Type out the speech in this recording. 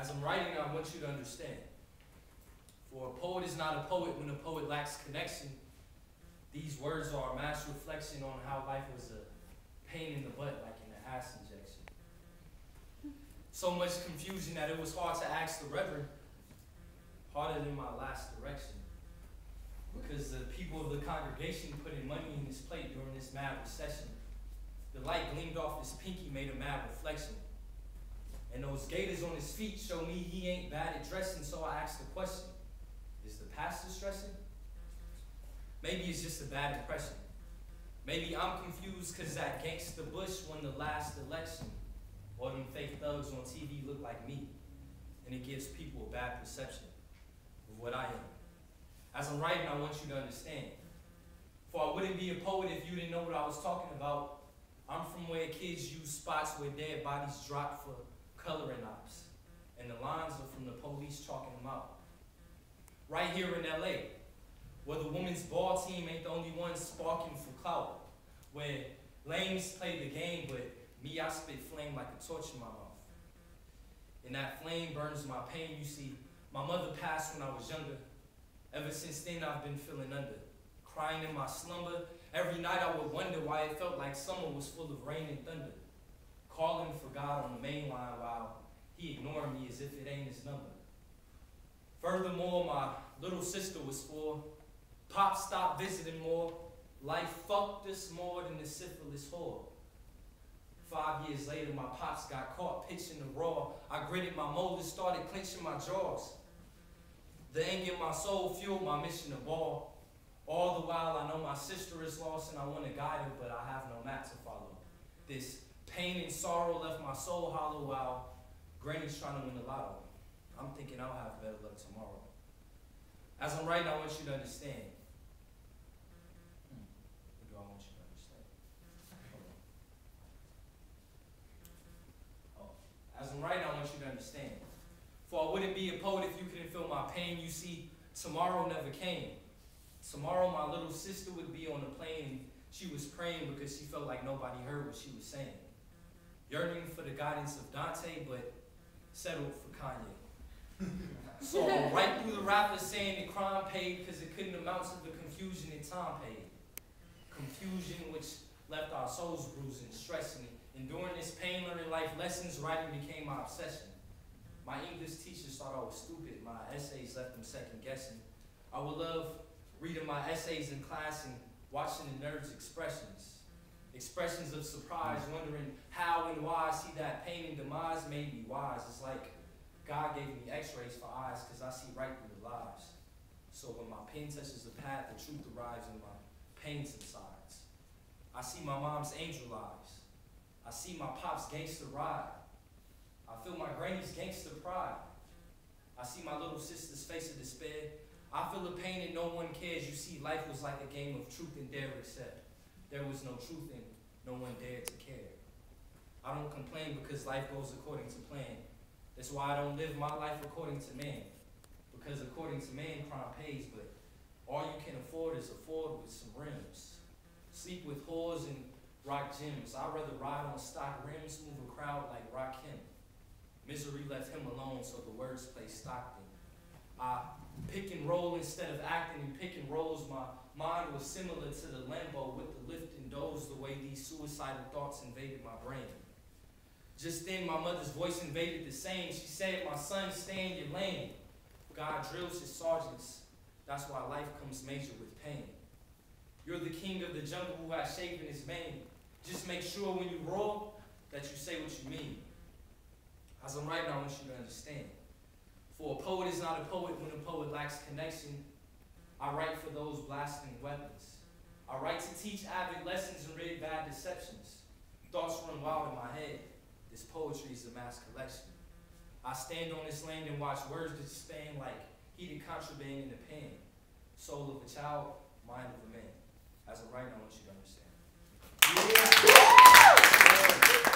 As I'm writing, I want you to understand. For a poet is not a poet when a poet lacks connection. These words are a mass reflection on how life was a pain in the butt, like an ass injection. So much confusion that it was hard to ask the Reverend, harder than my last direction. Because the people of the congregation put in money in his plate during this mad recession. The light gleamed off his pinky, made a mad reflection. And those gaiters on his feet show me he ain't bad at dressing, so I asked the question, is the pastor stressing? Maybe it's just a bad impression. Maybe I'm confused because that gangsta Bush won the last election. Or them fake thugs on TV look like me. And it gives people a bad perception of what I am. As I'm writing, I want you to understand. For I wouldn't be a poet if you didn't know what I was talking about. I'm from where kids use spots where dead bodies drop for coloring ops. And the lines are from the police chalking them out. Right here in LA, where the women's ball team ain't the only ones sparking for clout. Where lames play the game, but me, I spit flame like a torch in my mouth. And that flame burns my pain. You see, my mother passed when I was younger. Ever since then, I've been feeling under. Crying in my slumber. Every night I would wonder why it felt like summer was full of rain and thunder. Calling for God on the main line while he ignoring me as if it ain't his number. Furthermore, my little sister was 4. Pop stopped visiting more. Life fucked us more than the syphilis whore. 5 years later, my pops got caught pitching the raw. I gritted my molars, started clenching my jaws. The anger in my soul fueled my mission to ball. All the while, I know my sister is lost and I want to guide her, but I have no map to follow. This pain and sorrow left my soul hollow while Granny's trying to win the lotto. I'm thinking I'll have better luck tomorrow. As I'm writing, I want you to understand. What do I want you to understand? As I'm writing, I want you to understand. For I wouldn't be a poet if you couldn't feel my pain. You see, tomorrow never came. Tomorrow my little sister would be on the plane. She was praying because she felt like nobody heard what she was saying. Yearning for the guidance of Dante, but settled for Kanye. So right through the rappers saying the crime paid because it couldn't amount to the confusion that time paid. Confusion which left our souls bruising, stressing. And during this pain, learning life lessons, writing became my obsession. My English teachers thought I was stupid. My essays left them second guessing. I would love reading my essays in class and watching the nerds' expressions. Expressions of surprise, wondering how and why. See, that pain and demise made me wise. It's like God gave me x-rays for eyes because I see right through the lies. So when my pen touches the path, the truth arrives and my pain subsides. I see my mom's angel eyes. I see my pop's gangster ride. I feel my granny's gangster pride. I see my little sister's face of despair. I feel the pain and no one cares. You see, life was like a game of truth and dare, except there was no truth and no one dared to care. I don't complain because life goes according to plan. That's why I don't live my life according to man. Because according to man, crime pays, but all you can afford is afford with some rims. Sleep with whores and rock gyms. I'd rather ride on stock rims, move a crowd like Rakim. Misery left him alone, so the words play Stockton. I pick and roll instead of acting and pick and rolls. My mind was similar to the Lambo with the lift and doze, the way these suicidal thoughts invaded my brain. Just then, my mother's voice invaded the same. She said, "My son, stay in your lane." God drills his sergeants. That's why life comes major with pain. You're the king of the jungle who has shaven his mane. Just make sure when you roar that you say what you mean. As I'm writing, I want you to understand. For a poet is not a poet when a poet lacks connection. I write for those blasting weapons. I write to teach avid lessons and rid bad deceptions. Thoughts run wild in my head. This poetry is a mass collection. I stand on this land and watch words disband like heated contraband in the pen. Soul of a child, mind of a man. As I'm writing, I want you to understand. Yeah.